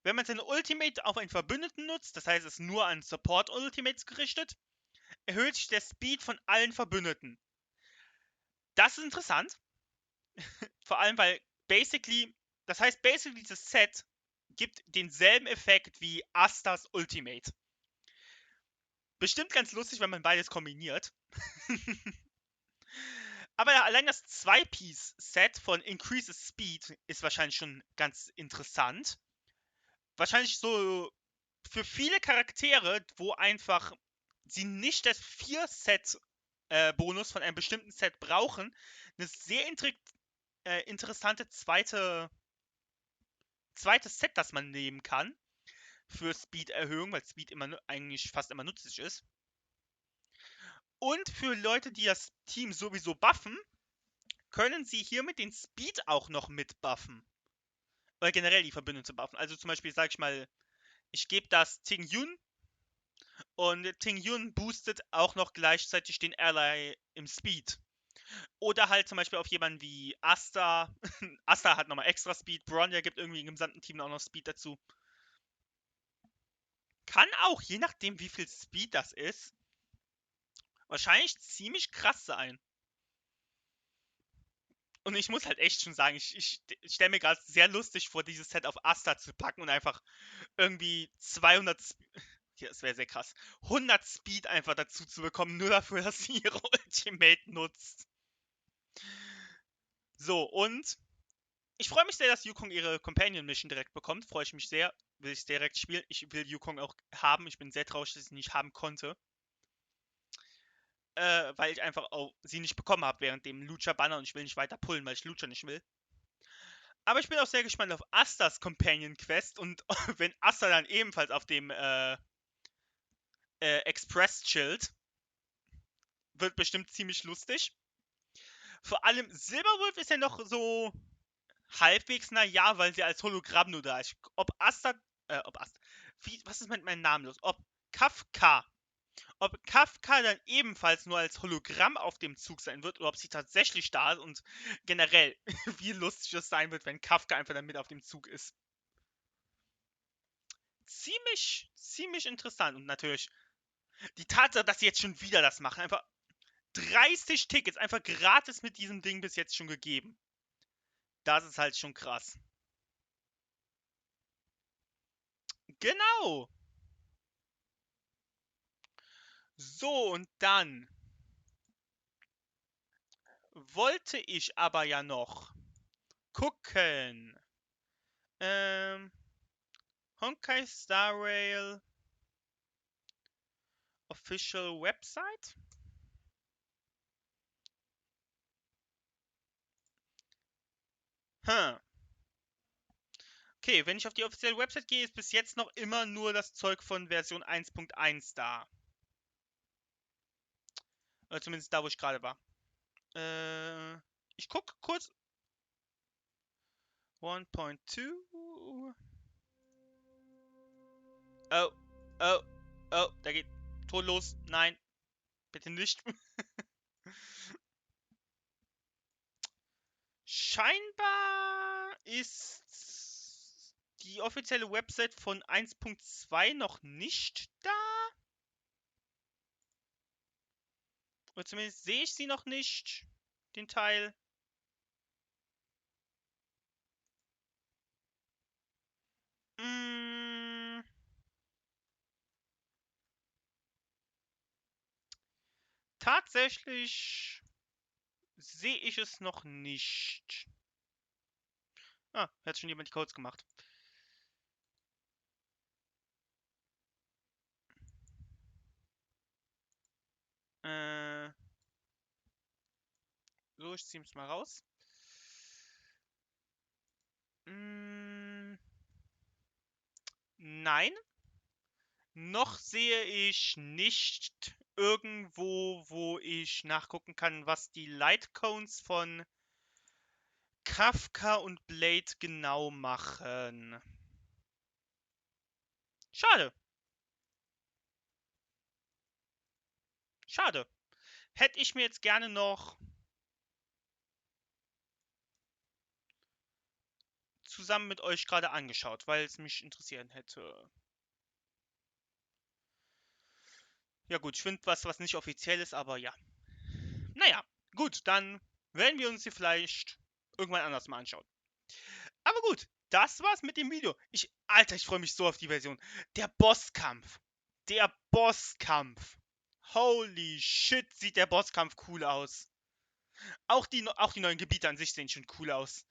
Wenn man seine Ultimate auf einen Verbündeten nutzt, das heißt, es ist nur an Support-Ultimates gerichtet, erhöht sich der Speed von allen Verbündeten. Das ist interessant. Vor allem, weil das heißt, dieses Set gibt denselben Effekt wie Astas Ultimate. Bestimmt ganz lustig, wenn man beides kombiniert. Aber allein das 2-Piece-Set von Increases Speed ist wahrscheinlich schon ganz interessant. Wahrscheinlich so für viele Charaktere, wo einfach sie nicht das 4-Set-Bonus von einem bestimmten Set brauchen, eine sehr interessante zweites Set, das man nehmen kann für Speed-Erhöhung, weil Speed eigentlich fast immer nützlich ist. Und für Leute, die das Team sowieso buffen, können sie hiermit den Speed auch noch mit buffen. Oder generell die Verbündete buffen. Also zum Beispiel, sag ich mal, ich gebe das Ting Yun und Ting Yun boostet auch noch gleichzeitig den Ally im Speed. Oder halt zum Beispiel auf jemanden wie Asta. Asta hat nochmal extra Speed. Bronja gibt irgendwie im gesamten Team auch noch Speed dazu. Kann auch, je nachdem wie viel Speed das ist, wahrscheinlich ziemlich krass sein. Und ich muss halt echt schon sagen, ich stelle mir gerade sehr lustig vor, dieses Set auf Asta zu packen und einfach irgendwie 200... Ja, das wäre sehr krass. 100 Speed einfach dazu zu bekommen, nur dafür, dass sie ihre Ultimate nutzt. So, und ich freue mich sehr, dass Yukong ihre Companion Mission direkt bekommt. Freue ich mich sehr. Will ich direkt spielen. Ich will Yukong auch haben. Ich bin sehr traurig, dass ich sie nicht haben konnte. Weil ich einfach auch sie nicht bekommen habe während dem Lucha-Banner und ich will nicht weiter pullen, weil ich Lucha nicht will. Aber ich bin auch sehr gespannt auf Astas Companion Quest und wenn Asta dann ebenfalls auf dem Express chillt, wird bestimmt ziemlich lustig. Vor allem Silberwolf ist ja noch so halbwegs naja, weil sie als Hologramm nur da ist. Was ist mit meinem Namen los? Ob Kafka dann ebenfalls nur als Hologramm auf dem Zug sein wird oder ob sie tatsächlich da ist und generell, wie lustig es sein wird, wenn Kafka einfach dann mit auf dem Zug ist. Ziemlich interessant. Und natürlich die Tatsache, dass sie jetzt schon wieder das machen. Einfach 30 Tickets einfach gratis mit diesem Ding bis jetzt schon gegeben. Das ist halt schon krass. Genau. So, und dann wollte ich aber ja noch gucken. Honkai Star Rail Official Website. Okay, wenn ich auf die offizielle Website gehe, ist bis jetzt noch immer nur das Zeug von Version 1.1 da. Oder zumindest da, wo ich gerade war. Ich gucke kurz. 1.2. Oh, da geht Ton los. Nein, bitte nicht. Scheinbar ist die offizielle Website von 1.2 noch nicht da. Oder zumindest sehe ich sie noch nicht, den Teil. Tatsächlich sehe ich es noch nicht. Ah, hat schon jemand die Codes gemacht. So, ich ziehe es mal raus. Nein. Noch sehe ich nicht irgendwo, wo ich nachgucken kann, was die Lightcones von Kafka und Blade genau machen. Schade. Schade. Hätte ich mir jetzt gerne noch zusammen mit euch gerade angeschaut, weil es mich interessieren hätte. Ja gut, ich finde was nicht offiziell ist, aber ja. Naja, gut, dann werden wir uns sie vielleicht irgendwann anders mal anschauen. Aber gut, das war's mit dem Video. Alter, ich freue mich so auf die Version. Der Bosskampf. Der Bosskampf. Holy shit, sieht der Bosskampf cool aus. Auch die neuen Gebiete an sich sehen schon cool aus.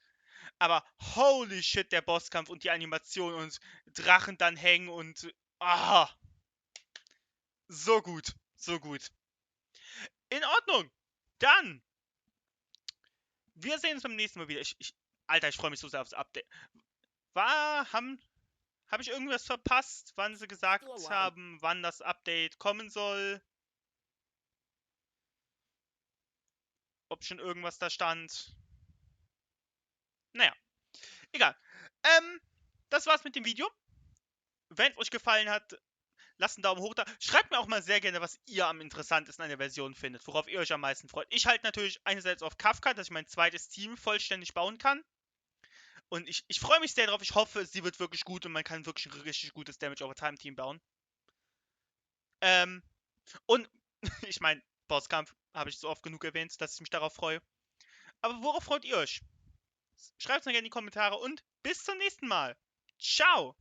Aber holy shit, der Bosskampf und die Animation und Drachen dann hängen und... Ah, so gut, so gut. In Ordnung. Dann, wir sehen uns beim nächsten Mal wieder. Alter, ich freue mich so sehr aufs Update. Habe ich irgendwas verpasst, wann sie gesagt haben, wann das Update kommen soll? Ob schon irgendwas da stand? Naja, egal. Das war's mit dem Video. Wenn es euch gefallen hat, lasst einen Daumen hoch da. Schreibt mir auch mal sehr gerne, was ihr am interessantesten an der Version findet, worauf ihr euch am meisten freut. Ich halte natürlich einerseits auf Kafka, dass ich mein zweites Team vollständig bauen kann. Und ich freue mich sehr drauf. Ich hoffe, sie wird wirklich gut und man kann wirklich ein richtig gutes Damage-Over-Time-Team bauen. Und ich meine, Bosskampf habe ich so oft genug erwähnt, dass ich mich darauf freue. Aber worauf freut ihr euch? Schreibt es mir gerne in die Kommentare und bis zum nächsten Mal. Ciao!